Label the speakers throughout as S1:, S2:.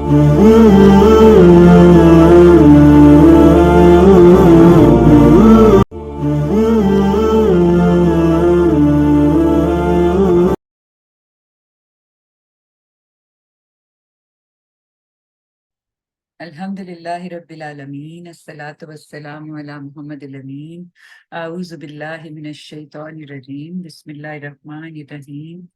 S1: الحمدللہ رب العالمین الصلاۃ والسلام علی محمد الامین اعوذ باللہ من الشیطان الرجیم بسم اللہ الرحمن الرحیم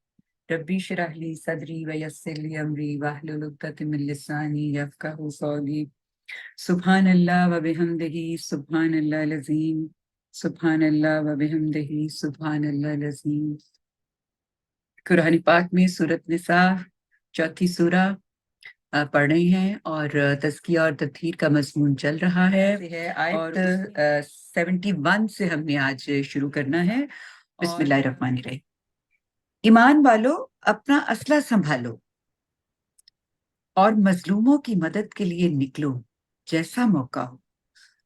S1: ربی اشرح لی صدری ویسر لی امری واحلل عقدۃ من لسانی یفقہوا قولی سبحان اللہ وبحمدہ سبحان اللہ العظیم سبحان اللہ وبحمدہ سبحان اللہ العظیم۔ قرآن پاک میں سورۃ نساء چوتھی سورہ پڑھ رہے ہیں اور تزکیہ اور تطہیر کا مضمون چل رہا ہے۔ آیت 71 سے ہم نے آج شروع کرنا ہے۔ بسم اللہ الرحمن الرحیم۔ ایمان والو اپنا اسلحہ سنبھالو اور مظلوموں کی مدد کے لیے نکلو جیسا موقع ہو،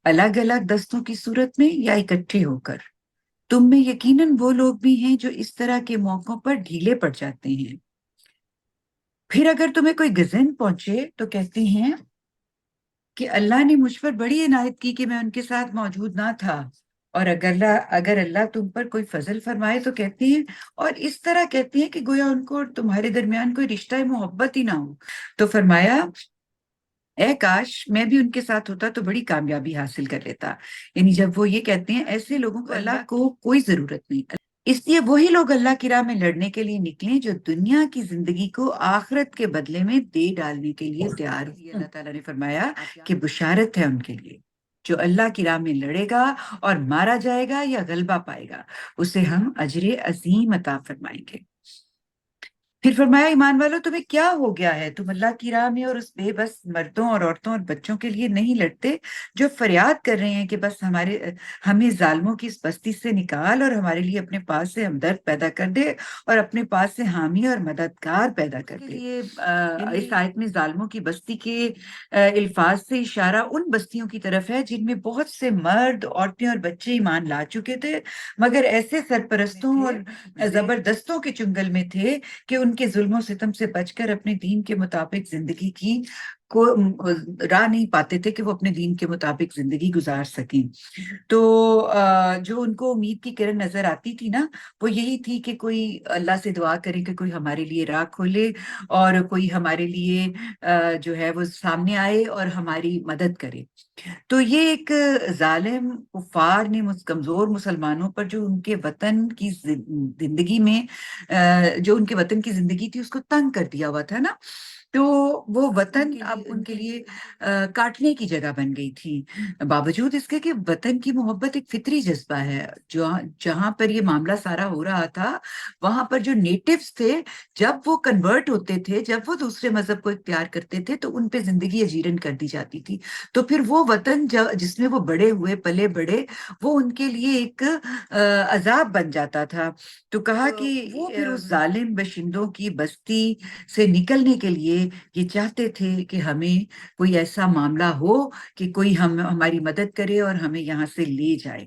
S1: الگ الگ دستوں کی صورت میں یا اکٹھے ہو کر۔ تم میں یقیناً وہ لوگ بھی ہیں جو اس طرح کے موقعوں پر ڈھیلے پڑ جاتے ہیں۔ پھر اگر تمہیں کوئی غزن پہنچے تو کہتے ہیں کہ اللہ نے مجھ پر بڑی عنایت کی کہ میں ان کے ساتھ موجود نہ تھا، اور اگر اللہ تم پر کوئی فضل فرمائے تو کہتے ہیں، اور اس طرح کہتے ہیں کہ گویا ان کو اور تمہارے درمیان کوئی رشتہ محبت ہی نہ ہو۔ تو فرمایا اے کاش میں بھی ان کے ساتھ ہوتا تو بڑی کامیابی حاصل کر لیتا۔ یعنی جب وہ یہ کہتے ہیں ایسے لوگوں کو اللہ کو کوئی ضرورت نہیں، اس لیے وہی لوگ اللہ کی راہ میں لڑنے کے لیے نکلیں جو دنیا کی زندگی کو آخرت کے بدلے میں دے ڈالنے کے لیے تیار ہوں۔ اللہ تعالیٰ نے فرمایا کہ بشارت ہے ان کے لیے جو اللہ کی راہ میں لڑے گا اور مارا جائے گا یا غلبہ پائے گا، اسے ہم اجر عظیم عطا فرمائیں گے۔ پھر فرمایا ایمان والو تمہیں کیا ہو گیا ہے؟ تم اللہ کی راہ میں اور اس بے بس مردوں اور عورتوں اور بچوں کے لیے نہیں لڑتے جو فریاد کر رہے ہیں کہ بس ہمیں ظالموں کی اس بستی سے نکال اور ہمارے لیے اپنے پاس سے ہمدرد پیدا کر دے اور اپنے پاس سے حامی اور مددگار پیدا کر دے۔ اس آیت میں ظالموں کی بستی کے الفاظ سے اشارہ ان بستیوں کی طرف ہے جن میں بہت سے مرد، عورتیں اور بچے ایمان لا چکے تھے، مگر ایسے سرپرستوں اور زبردستوں کے چنگل میں تھے کہ ان کے ظلم و ستم سے بچ کر اپنے دین کے مطابق زندگی کی کو راہ نہیں پاتے تھے کہ وہ اپنے دین کے مطابق زندگی گزار سکیں۔ تو جو ان کو امید کی کرن نظر آتی تھی نا، وہ یہی تھی کہ کوئی اللہ سے دعا کرے کہ کوئی ہمارے لیے راہ کھولے اور کوئی ہمارے لیے جو ہے وہ سامنے آئے اور ہماری مدد کرے۔ تو یہ ایک ظالم کفار نے کمزور مسلمانوں پر جو ان کے وطن کی زندگی میں جو ان کے وطن کی زندگی تھی اس کو تنگ کر دیا ہوا تھا نا، تو وہ وطن اب ان کے لیے کاٹنے کی جگہ بن گئی تھی، باوجود اس کے کہ وطن کی محبت ایک فطری جذبہ ہے۔ جہاں پر یہ معاملہ سارا ہو رہا تھا وہاں پر جو نیٹیوز تھے جب وہ کنورٹ ہوتے تھے، جب وہ دوسرے مذہب کو اختیار کرتے تھے تو ان پہ زندگی اجیرن کر دی جاتی تھی، تو پھر وہ وطن جس میں وہ بڑے ہوئے پلے بڑے وہ ان کے لیے ایک عذاب بن جاتا تھا۔ تو کہا کہ وہ پھر اس ظالم باشندوں کی بستی سے نکلنے کے لیے یہ چاہتے تھے کہ ہمیں کوئی ایسا معاملہ ہو کہ کوئی ہماری مدد کرے اور ہمیں یہاں سے لے جائے۔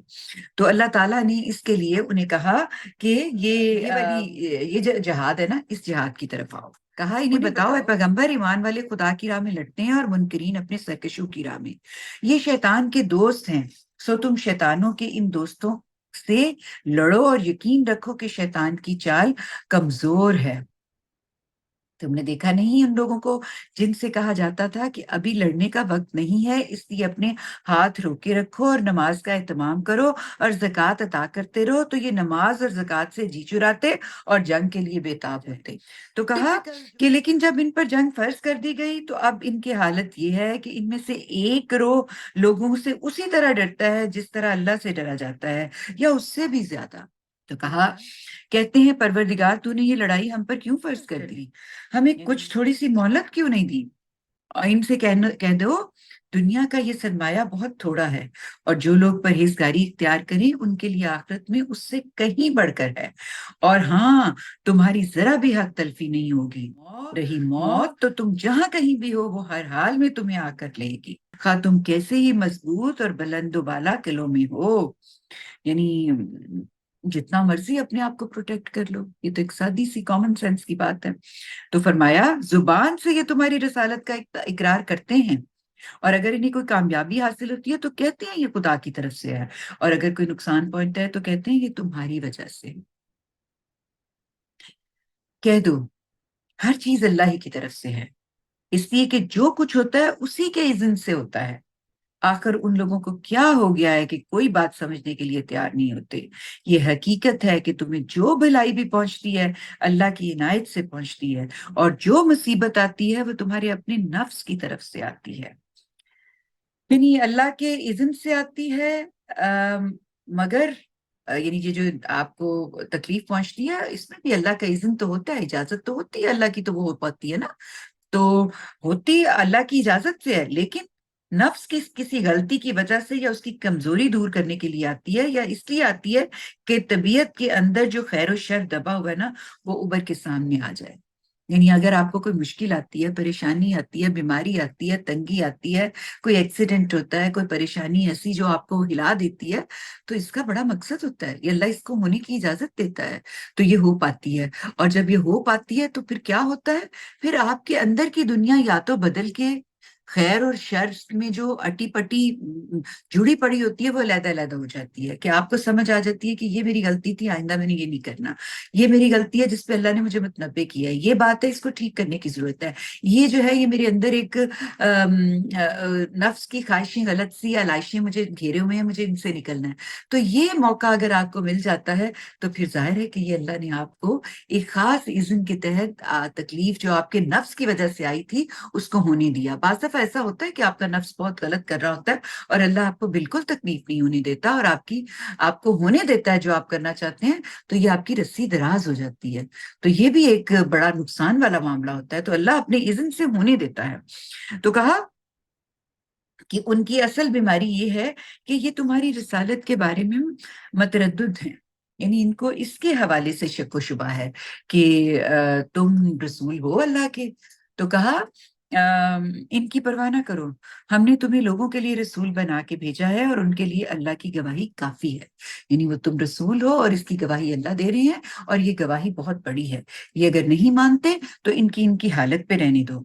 S1: تو اللہ تعالیٰ نے اس کے لیے انہیں کہا کہ یہ جہاد ہے نا، اس جہاد کی طرف آؤ۔ کہا انہیں بتاؤ اے پیغمبر، ایمان والے خدا کی راہ میں لڑتے ہیں اور منکرین اپنے سرکشوں کی راہ میں۔ یہ شیطان کے دوست ہیں، سو تم شیطانوں کے ان دوستوں سے لڑو اور یقین رکھو کہ شیطان کی چال کمزور ہے۔ تم نے دیکھا نہیں ان لوگوں کو جن سے کہا جاتا تھا کہ ابھی لڑنے کا وقت نہیں ہے، اس لیے اپنے ہاتھ روکے رکھو اور نماز کا اہتمام کرو اور زکوٰۃ عطا کرتے رہو، تو یہ نماز اور زکوٰۃ سے جی چراتے اور جنگ کے لیے بےتاب ہوتے۔ تو کہا کہ لیکن جب ان پر جنگ فرض کر دی گئی تو اب ان کی حالت یہ ہے کہ ان میں سے ایک گروہ لوگوں سے اسی طرح ڈرتا ہے جس طرح اللہ سے ڈرا جاتا ہے یا اس سے بھی زیادہ۔ تو کہا کہتے ہیں پروردگار تو نے یہ لڑائی ہم پر کیوں فرض کر دی؟ ہمیں کچھ تھوڑی سی مہلت کیوں نہیں دی؟ اور ان سے کہہ دو دنیا کا یہ سرمایہ بہت تھوڑا ہے اور جو لوگ پرہیزگاری اختیار کریں ان کے لیے آخرت میں اس سے کہیں بڑھ کر ہے، اور ہاں تمہاری ذرا بھی حق تلفی نہیں ہوگی، رہی موت تو تم جہاں کہیں بھی ہو وہ ہر حال میں تمہیں آ کر لے گی، خواہ تم کیسے ہی مضبوط اور بلند و بالا قلعوں میں ہو۔ یعنی جتنا مرضی اپنے آپ کو پروٹیکٹ کر لو، یہ تو ایک سادی سی کامن سینس کی بات ہے۔ تو فرمایا زبان سے یہ تمہاری رسالت کا اقرار کرتے ہیں، اور اگر انہیں کوئی کامیابی حاصل ہوتی ہے تو کہتے ہیں یہ خدا کی طرف سے ہے، اور اگر کوئی نقصان پہنچتا ہے تو کہتے ہیں یہ تمہاری وجہ سے۔ کہہ دو ہر چیز اللہ ہی کی طرف سے ہے، اس لیے کہ جو کچھ ہوتا ہے اسی کے اذن سے ہوتا ہے۔ آخر ان لوگوں کو کیا ہو گیا ہے کہ کوئی بات سمجھنے کے لیے تیار نہیں ہوتے؟ یہ حقیقت ہے کہ تمہیں جو بھلائی بھی پہنچتی ہے اللہ کی عنایت سے پہنچتی ہے، اور جو مصیبت آتی ہے وہ تمہارے اپنے نفس کی طرف سے آتی ہے، یعنی اللہ کے اذن سے آتی ہے۔ مگر یعنی یہ جو آپ کو تکلیف پہنچتی ہے اس میں بھی اللہ کا اذن تو ہوتا ہے، اجازت تو ہوتی ہے اللہ کی، تو وہ ہو پاتی ہے نا، تو ہوتی اللہ کی اجازت سے ہے، لیکن نفس کی کسی غلطی کی وجہ سے یا اس کی کمزوری دور کرنے کے لیے آتی ہے، یا اس لیے آتی ہے کہ طبیعت کے اندر جو خیر و شر دبا ہوا ہے نا وہ ابھر کے سامنے آ جائے۔ یعنی اگر آپ کو کوئی مشکل آتی ہے، پریشانی آتی ہے، بیماری آتی ہے، تنگی آتی ہے، کوئی ایکسیڈنٹ ہوتا ہے، کوئی پریشانی ایسی جو آپ کو ہلا دیتی ہے، تو اس کا بڑا مقصد ہوتا ہے، یہ اللہ اس کو ہونے کی اجازت دیتا ہے، تو یہ ہو پاتی ہے۔ اور جب یہ ہو پاتی ہے تو پھر کیا ہوتا ہے؟ پھر آپ کے اندر کی دنیا یا تو بدل کے خیر اور شر میں جو اٹی پٹی جڑی پڑی ہوتی ہے وہ علیحدہ علیحدہ ہو جاتی ہے، کہ آپ کو سمجھ آ جاتی ہے کہ یہ میری غلطی تھی، آئندہ میں نے یہ نہیں کرنا، یہ میری غلطی ہے جس پہ اللہ نے مجھے متنبہ کیا ہے، یہ بات ہے اس کو ٹھیک کرنے کی ضرورت ہے، یہ جو ہے یہ میرے اندر ایک نفس کی خواہشیں، غلط سی علائشیں مجھے گھیرے ہوئے ہیں، مجھے ان سے نکلنا ہے۔ تو یہ موقع اگر آپ کو مل جاتا ہے تو پھر ظاہر ہے کہ یہ اللہ نے آپ کو ایک خاص اذن کے تحت تکلیف جو آپ کے نفس کی وجہ سے آئی تھی اس کو ہونے دیا۔ بعض دفعہ ایسا ہوتا ہے کہ آپ کا نفس بہت غلط کر رہا ہوتا ہے اور اللہ آپ کو بالکل تکلیف نہیں ہونے دیتا اور آپ کو ہونے دیتا ہے جو آپ کرنا چاہتے ہیں، تو یہ آپ کی رسی دراز ہو جاتی ہے، تو یہ بھی ایک بڑا نقصان والا معاملہ ہوتا ہے، تو اللہ اپنے اذن سے ہونے دیتا ہے۔ تو کہا کہ ان کی اصل بیماری یہ ہے کہ یہ تمہاری رسالت کے بارے میں متردد ہیں، یعنی ان کو اس کے حوالے سے شک و شبہ ہے کہ تم رسول ہو اللہ کے۔ تو کہا ان کی پرواہ نہ کرو، ہم نے تمہیں لوگوں کے لیے رسول بنا کے بھیجا ہے اور ان کے لیے اللہ کی گواہی کافی ہے، یعنی وہ تم رسول ہو اور اس کی گواہی اللہ دے رہے ہیں، اور یہ گواہی بہت بڑی ہے، یہ اگر نہیں مانتے تو ان کی حالت پہ رہنے دو۔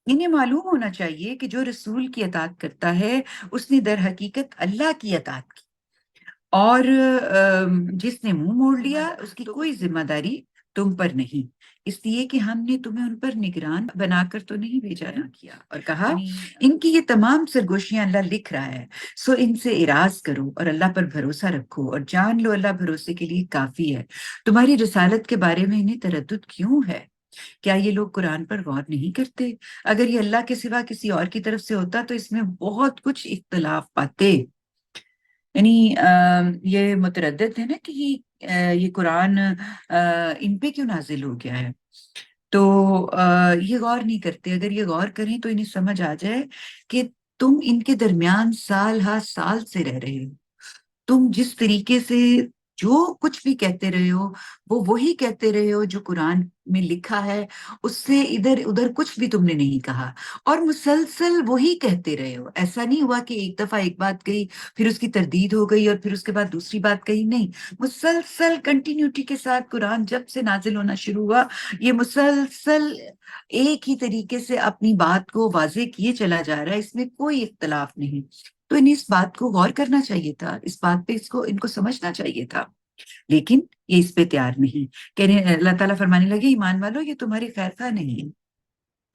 S1: انہیں معلوم ہونا چاہیے کہ جو رسول کی اطاعت کرتا ہے اس نے در حقیقت اللہ کی اطاعت کی، اور جس نے منہ موڑ لیا اس کی کوئی ذمہ داری تم پر نہیں، اس لیے کہ ہم نے تمہیں ان پر نگران بنا کر تو نہیں بھیجا نا کیا۔ اور کہا ان کی یہ تمام سرگوشیاں اللہ لکھ رہا ہے، سو ان سے اراض کرو اور اللہ پر بھروسہ رکھو، اور جان لو اللہ بھروسے کے لیے کافی ہے۔ تمہاری رسالت کے بارے میں انہیں تردد کیوں ہے؟ کیا یہ لوگ قرآن پر غور نہیں کرتے؟ اگر یہ اللہ کے سوا کسی اور کی طرف سے ہوتا تو اس میں بہت کچھ اختلاف پاتے۔ یعنی یہ متردد ہے نا کہ یہ قرآن ان پہ کیوں نازل ہو گیا ہے، تو یہ غور نہیں کرتے۔ اگر یہ غور کریں تو انہیں سمجھ آ جائے کہ تم ان کے درمیان سال ہا سال سے رہ رہے ہو، تم جس طریقے سے جو کچھ بھی کہتے رہے ہو وہ وہی کہتے رہے ہو جو قرآن میں لکھا ہے، اس سے ادھر ادھر کچھ بھی تم نے نہیں کہا، اور مسلسل وہی کہتے رہے ہو۔ ایسا نہیں ہوا کہ ایک دفعہ ایک بات کہی پھر اس کی تردید ہو گئی اور پھر اس کے بعد دوسری بات کہی، نہیں، مسلسل کنٹینیوٹی کے ساتھ قرآن جب سے نازل ہونا شروع ہوا یہ مسلسل ایک ہی طریقے سے اپنی بات کو واضح کیے چلا جا رہا ہے، اس میں کوئی اختلاف نہیں۔ تو انہیں اس بات کو غور کرنا چاہیے تھا، اس بات پہ ان کو سمجھنا چاہیے تھا، لیکن یہ اس پہ تیار نہیں۔ کہنے اللہ تعالیٰ فرمانے لگے ایمان والو یہ تمہاری خیر خواہ نہیں ہے،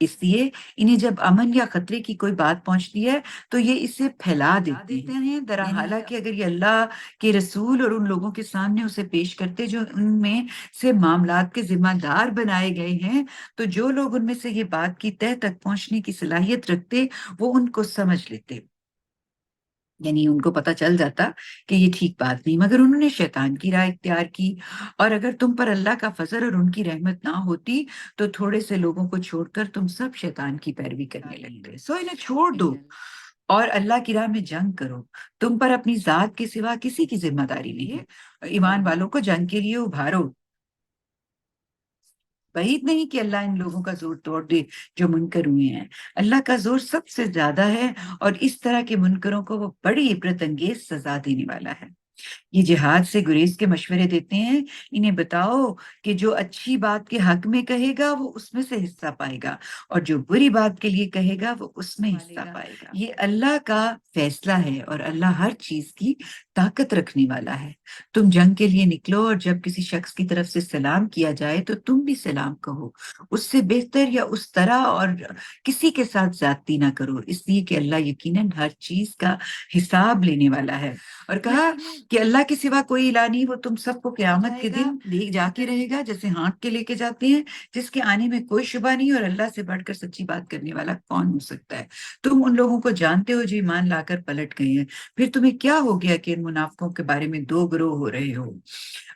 S1: اس لیے انہیں جب امن یا خطرے کی کوئی بات پہنچتی ہے تو یہ اسے پھیلا دیتے ہیں، حالانکہ اگر یہ اللہ کے رسول اور ان لوگوں کے سامنے اسے پیش کرتے جو ان میں سے معاملات کے ذمہ دار بنائے گئے ہیں، تو جو لوگ ان میں سے یہ بات کی تہ تک پہنچنے کی صلاحیت رکھتے وہ ان کو سمجھ لیتے، یعنی ان کو پتہ چل جاتا کہ یہ ٹھیک بات نہیں، مگر انہوں نے شیطان کی راہ اختیار کی، اور اگر تم پر اللہ کا فضل اور ان کی رحمت نہ ہوتی تو تھوڑے سے لوگوں کو چھوڑ کر تم سب شیطان کی پیروی کرنے لگتے۔ سو انہیں چھوڑ دو اور اللہ کی راہ میں جنگ کرو، تم پر اپنی ذات کے سوا کسی کی ذمہ داری نہیں ہے، ایمان والوں کو جنگ کے لیے ابھارو، بعید نہیں کہ اللہ ان لوگوں کا زور توڑ دے جو منکر ہوئے ہیں، اللہ کا زور سب سے زیادہ ہے اور اس طرح کے منکروں کو وہ بڑی عبرت انگیز سزا دینے والا ہے۔ یہ جہاد سے گریز کے مشورے دیتے ہیں، انہیں بتاؤ کہ جو اچھی بات کے حق میں کہے گا وہ اس میں سے حصہ پائے گا، اور جو بری بات کے لیے کہے گا وہ اس میں حصہ پائے گا۔ یہ اللہ کا فیصلہ ہے، اور اللہ ہر چیز کی طاقت رکھنے والا ہے۔ تم جنگ کے لیے نکلو، اور جب کسی شخص کی طرف سے سلام کیا جائے تو تم بھی سلام کہو، اس سے بہتر یا اس طرح، اور کسی کے ساتھ زیادتی نہ کرو، اس لیے کہ اللہ یقیناً ہر چیز کا حساب لینے والا ہے۔ اور کہا کہ اللہ کے سوا کوئی الہ نہیں، وہ تم سب کو قیامت کے دن لے جا کے رہے گا جیسے ہانک کے لے کے جاتے ہیں، جس کے آنے میں کوئی شبہ نہیں، اور اللہ سے بڑھ کر سچی بات کرنے والا کون ہو سکتا ہے۔ تم ان لوگوں کو جانتے ہو جو ایمان لا کر پلٹ گئے ہیں، پھر تمہیں کیا ہو گیا کہ ان منافقوں کے بارے میں دو گروہ ہو رہے ہو؟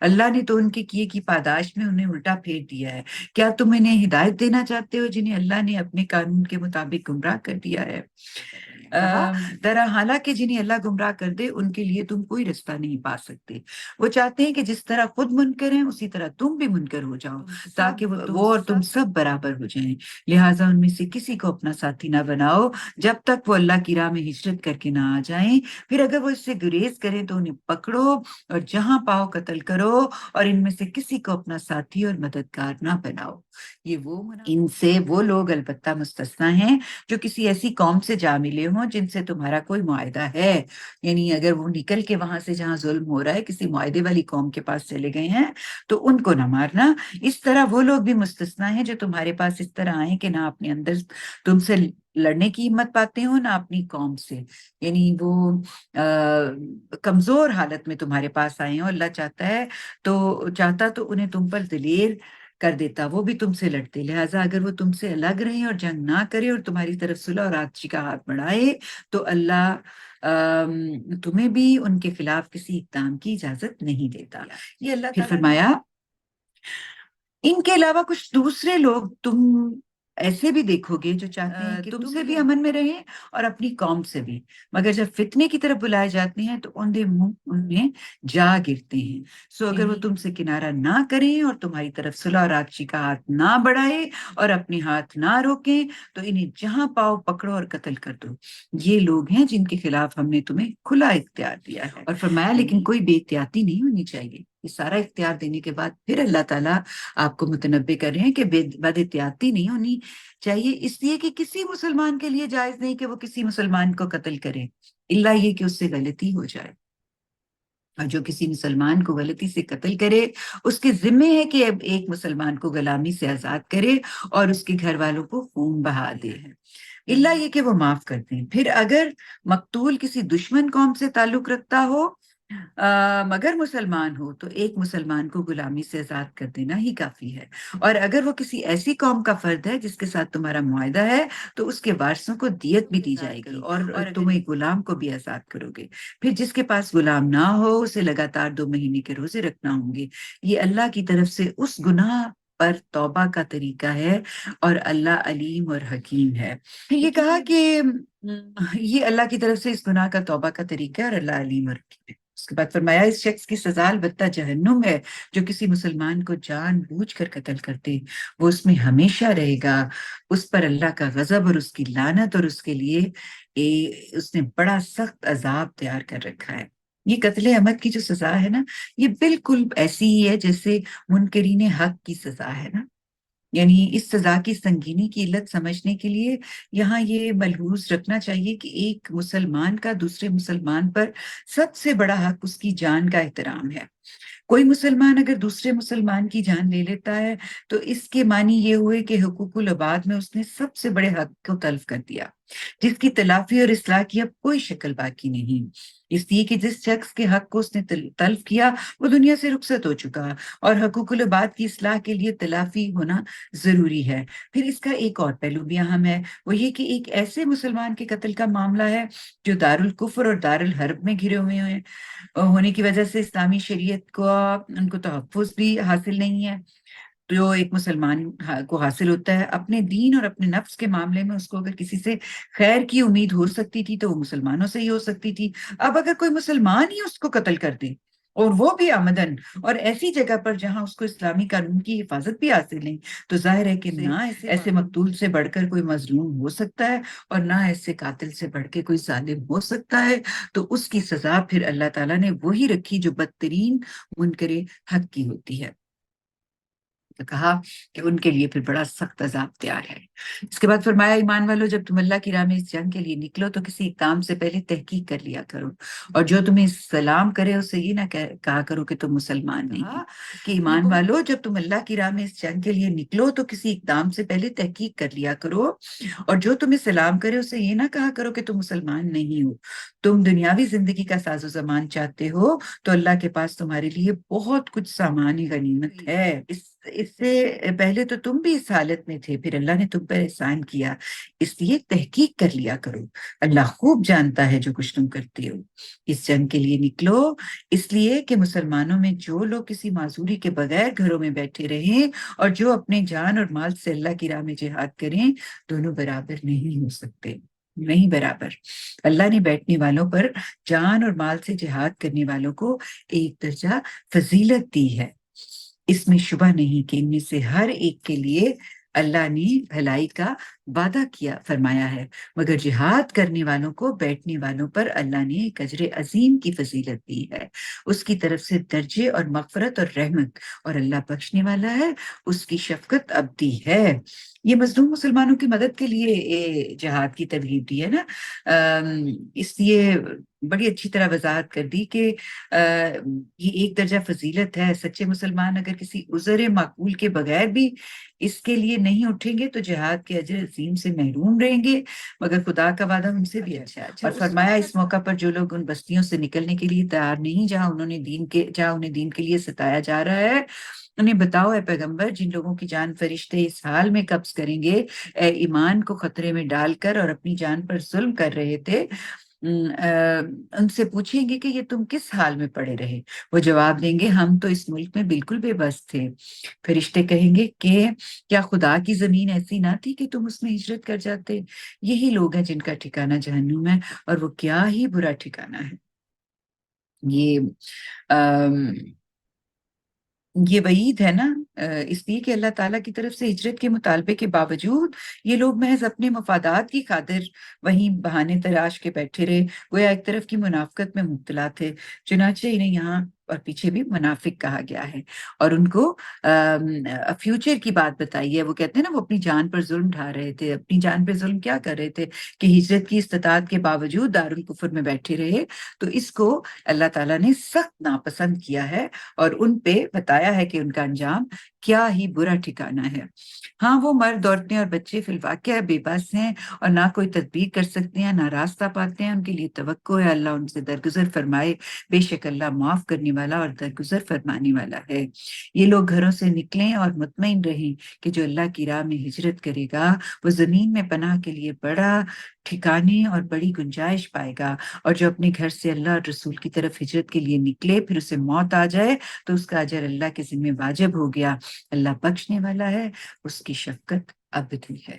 S1: اللہ نے تو ان کے کیے کی پاداش میں انہیں الٹا پھیر دیا ہے۔ کیا تم انہیں ہدایت دینا چاہتے ہو جنہیں اللہ نے اپنے قانون کے مطابق گمراہ کر دیا ہے؟ درا حالانکہ جنہیں اللہ گمراہ کر دے ان کے لیے تم کوئی رستہ نہیں پا سکتے۔ وہ چاہتے ہیں کہ جس طرح خود منکر ہیں اسی طرح تم بھی منکر ہو جاؤ، تاکہ وہ اور تم سب برابر ہو جائیں۔ لہٰذا ان میں سے کسی کو اپنا ساتھی نہ بناؤ جب تک وہ اللہ کی راہ میں ہجرت کر کے نہ آ جائیں، پھر اگر وہ اس سے گریز کریں تو انہیں پکڑو اور جہاں پاؤ قتل کرو، اور ان میں سے کسی کو اپنا ساتھی اور مددگار نہ بناؤ۔ ان سے وہ لوگ البتہ مستثنا ہیں جو کسی ایسی قوم سے جا ملے ہوں جن سے تمہارا کوئی معاہدہ ہے، یعنی اگر وہ نکل کے وہاں سے جہاں ظلم ہو رہا ہے کسی معاہدے والی قوم کے پاس چلے گئے ہیں تو ان کو نہ مارنا۔ اس طرح وہ لوگ بھی مستثنا ہیں جو تمہارے پاس اس طرح آئیں کہ نہ اپنے اندر تم سے لڑنے کی ہمت پاتے ہو نہ اپنی قوم سے، یعنی وہ کمزور حالت میں تمہارے پاس آئے ہوں۔ اللہ چاہتا تو انہیں تم پر دلیر کر دیتا، وہ بھی تم سے لڑتے۔ لہٰذا اگر وہ تم سے الگ رہیں اور جنگ نہ کرے اور تمہاری طرف صلح اور آچی کا ہاتھ بڑھائے تو اللہ تمہیں بھی ان کے خلاف کسی اقدام کی اجازت نہیں دیتا۔ یہ اللہ پھر فرمایا ان کے علاوہ کچھ دوسرے لوگ تم ایسے بھی دیکھو گے جو چاہتے ہیں کہ تم سے بھی امن میں رہیں اور اپنی قوم سے بھی، مگر جب فتنے کی طرف بلائے جاتے ہیں تو ان میں جا گرتے ہیں۔ سو اگر وہ تم سے کنارہ نہ کریں اور تمہاری طرف صلح اور آچی کا ہاتھ نہ بڑھائے اور اپنے ہاتھ نہ روکیں تو انہیں جہاں پاؤ پکڑو اور قتل کر دو۔ یہ لوگ ہیں جن کے خلاف ہم نے تمہیں کھلا اختیار دیا ہے۔ اور فرمایا لیکن کوئی بے احتیاطی نہیں ہونی چاہیے۔ یہ سارا اختیار دینے کے بعد پھر اللہ تعالیٰ آپ کو متنبع کر رہے ہیں کہ بد احتیاطی نہیں ہونی چاہیے، اس لیے کہ کسی مسلمان کے لیے جائز نہیں کہ وہ کسی مسلمان کو قتل کرے، الا یہ کہ اس سے غلطی ہو جائے، اور جو کسی مسلمان کو غلطی سے قتل کرے اس کے ذمے ہے کہ اب ایک مسلمان کو غلامی سے آزاد کرے اور اس کے گھر والوں کو خون بہا دے، الا یہ کہ وہ معاف کر دیں۔ پھر اگر مقتول کسی دشمن قوم سے تعلق رکھتا ہو مگر مسلمان ہو تو ایک مسلمان کو غلامی سے آزاد کر دینا ہی کافی ہے، اور اگر وہ کسی ایسی قوم کا فرد ہے جس کے ساتھ تمہارا معاہدہ ہے تو اس کے وارثوں کو دیت بھی دی جائے گی، اور تم ایک غلام کو بھی آزاد کرو گے۔ پھر جس کے پاس غلام نہ ہو اسے لگاتار 2 مہینے کے روزے رکھنا ہوں گے۔ یہ اللہ کی طرف سے اس گناہ پر توبہ کا طریقہ ہے، اور اللہ علیم اور حکیم ہے۔ یہ کہا کہ یہ اللہ کی طرف سے اس گناہ کا توبہ کا طریقہ ہے اور اللہ علیم اور حکیم ہے۔ اس کے بعد فرمایا اس شخص کی سزا البتہ جہنم ہے جو کسی مسلمان کو جان بوجھ کر قتل کرتے، وہ اس میں ہمیشہ رہے گا، اس پر اللہ کا غضب اور اس کی لعنت، اور اس کے لیے اس نے بڑا سخت عذاب تیار کر رکھا ہے۔ یہ قتل عمد کی جو سزا ہے نا، یہ بالکل ایسی ہی ہے جیسے منکرین حق کی سزا ہے نا، یعنی اس سزا کی سنگینی کی علت سمجھنے کے لیے یہاں یہ ملحوظ رکھنا چاہیے کہ ایک مسلمان کا دوسرے مسلمان پر سب سے بڑا حق اس کی جان کا احترام ہے۔ کوئی مسلمان اگر دوسرے مسلمان کی جان لے لیتا ہے تو اس کے معنی یہ ہوئے کہ حقوق العباد میں اس نے سب سے بڑے حق کو تلف کر دیا، جس کی تلافی اور اصلاح کی اب کوئی شکل باقی نہیں، اس لیے کہ جس شخص کے حق کو اس نے تلف کیا وہ دنیا سے رخصت ہو چکا، اور حقوق العباد کی اصلاح کے لیے تلافی ہونا ضروری ہے۔ پھر اس کا ایک اور پہلو بھی اہم ہے، وہ یہ کہ ایک ایسے مسلمان کے قتل کا معاملہ ہے جو دارالکفر اور دارالحرب میں گھرے ہوئے ہیں، ہونے کی وجہ سے اسلامی شریعت کو ان کو تحفظ بھی حاصل نہیں ہے۔ جو ایک مسلمان کو حاصل ہوتا ہے اپنے دین اور اپنے نفس کے معاملے میں، اس کو اگر کسی سے خیر کی امید ہو سکتی تھی تو وہ مسلمانوں سے ہی ہو سکتی تھی۔ اب اگر کوئی مسلمان ہی اس کو قتل کر دے اور وہ بھی آمدن، اور ایسی جگہ پر جہاں اس کو اسلامی قانون کی حفاظت بھی حاصل نہیں، تو ظاہر ہے کہ نہ ایسے مقتول سے بڑھ کر کوئی مظلوم ہو سکتا ہے، اور نہ ایسے قاتل سے بڑھ کے کوئی ظالم ہو سکتا ہے۔ تو اس کی سزا پھر اللہ تعالیٰ نے وہی رکھی جو بدترین منکر حق کی ہوتی ہے۔ تو کہا کہ ان کے لیے پھر بڑا سخت عذاب تیار ہے۔ اس کے بعد فرمایا، ایمان والو، جب تم اللہ کی راہ میں اس جنگ کے لیے نکلو تو کسی کام سے پہلے تحقیق کر لیا کرو، اور جو تمہیں سلام کرے اسے یہ نہ کہا کرو کہ تم مسلمان نہیں ہو۔ کہ ایمان والو، جب تم اللہ کی راہ میں اس جنگ کے لیے نکلو تو کسی اقدام سے پہلے تحقیق کر لیا کرو، اور جو تمہیں سلام کرے اسے یہ نہ کہا کرو کہ تم مسلمان نہیں ہو۔ تم دنیاوی زندگی کا ساز و سامان چاہتے ہو تو اللہ کے پاس تمہارے لیے بہت کچھ سامان غنیمت ہے۔ اس سے پہلے تو تم بھی اس حالت میں تھے، پھر اللہ نے تم پر احسان کیا، اس لیے تحقیق کر لیا کرو، اللہ خوب جانتا ہے جو کچھ تم کرتے ہو۔ اس جنگ کے لیے نکلو اس لیے کہ مسلمانوں میں جو لوگ کسی معذوری کے بغیر گھروں میں بیٹھے رہیں اور جو اپنے جان اور مال سے اللہ کی راہ میں جہاد کریں، دونوں برابر نہیں ہو سکتے، نہیں برابر۔ اللہ نے بیٹھنے والوں پر جان اور مال سے جہاد کرنے والوں کو ایک درجہ فضیلت دی ہے۔ اس میں شبہ نہیں کہ ان میں سے ہر ایک کے لیے اللہ نے بھلائی کا وعدہ کیا فرمایا ہے، مگر جہاد کرنے والوں کو، بیٹھنے والوں پر اللہ نے ایک اجر عظیم کی فضیلت دی ہے، اس کی طرف سے درجے اور مغفرت اور رحمت، اور اللہ بخشنے والا ہے، اس کی شفقت ابدی ہے۔ یہ مظلوم مسلمانوں کی مدد کے لیے جہاد کی ترغیب دی ہے نا، اس لیے بڑی اچھی طرح وضاحت کر دی کہ یہ ایک درجہ فضیلت ہے۔ سچے مسلمان اگر کسی عذر معقول کے بغیر بھی اس کے لیے نہیں اٹھیں گے تو جہاد کے اجر عظیم سے محروم رہیں گے، مگر خدا کا وعدہ ان سے بھی اچھا ہے۔ اور فرمایا، اس موقع پر جو لوگ ان بستیوں سے نکلنے کے لیے تیار نہیں جہاں انہیں دین کے لیے ستایا جا رہا ہے، انہیں بتاؤ اے پیغمبر، جن لوگوں کی جان فرشتے اس حال میں قبض کریں گے، اے ایمان کو خطرے میں ڈال کر اور اپنی جان پر ظلم کر رہے تھے، ان سے پوچھیں گے کہ یہ تم کس حال میں پڑے رہے؟ وہ جواب دیں گے، ہم تو اس ملک میں بالکل بے بس تھے۔ فرشتے کہیں گے کہ کیا خدا کی زمین ایسی نہ تھی کہ تم اس میں ہجرت کر جاتے؟ یہی لوگ ہیں جن کا ٹھکانہ جہنم ہے، اور وہ کیا ہی برا ٹھکانہ ہے۔ یہ وعید ہے نا، اس لیے کہ اللہ تعالیٰ کی طرف سے ہجرت کے مطالبے کے باوجود یہ لوگ محض اپنے مفادات کی خاطر وہیں بہانے تلاش کے بیٹھے رہے، گویا ایک طرف کی منافقت میں مبتلا تھے۔ چنانچہ انہیں یہاں اور پیچھے بھی منافق کہا گیا ہے، اور ان کو فیوچر کی بات بتائی ہے۔ وہ کہتے ہیں نا، وہ اپنی جان پر ظلم ڈھا رہے تھے۔ اپنی جان پر ظلم کیا کر رہے تھے؟ کہ ہجرت کی استطاعت کے باوجود دارالکفر میں بیٹھے رہے، تو اس کو اللہ تعالیٰ نے سخت ناپسند کیا ہے، اور ان پہ بتایا ہے کہ ان کا انجام کیا ہی برا ٹھکانہ ہے۔ ہاں، وہ مرد، عورتیں اور بچے فی الواقع بے بس ہیں اور نہ کوئی تدبیر کر سکتے ہیں، نہ راستہ پاتے ہیں۔ ان کے لیے توقع ہے اللہ ان سے درگزر فرمائے، بے شک اللہ معاف کرنے والا اور درگزر فرمانے والا ہے۔ یہ لوگ گھروں سے نکلیں اور مطمئن رہیں کہ جو اللہ کی راہ میں ہجرت کرے گا وہ زمین میں پناہ کے لیے بڑا ٹھکانے اور بڑی گنجائش پائے گا، اور جو اپنے گھر سے اللہ اور رسول کی طرف ہجرت کے لیے نکلے پھر اسے موت آ جائے تو اس کا اجر اللہ کے ذمہ واجب ہو گیا۔ اللہ بخشنے والا ہے، اس کی شفقت ابدی ہے۔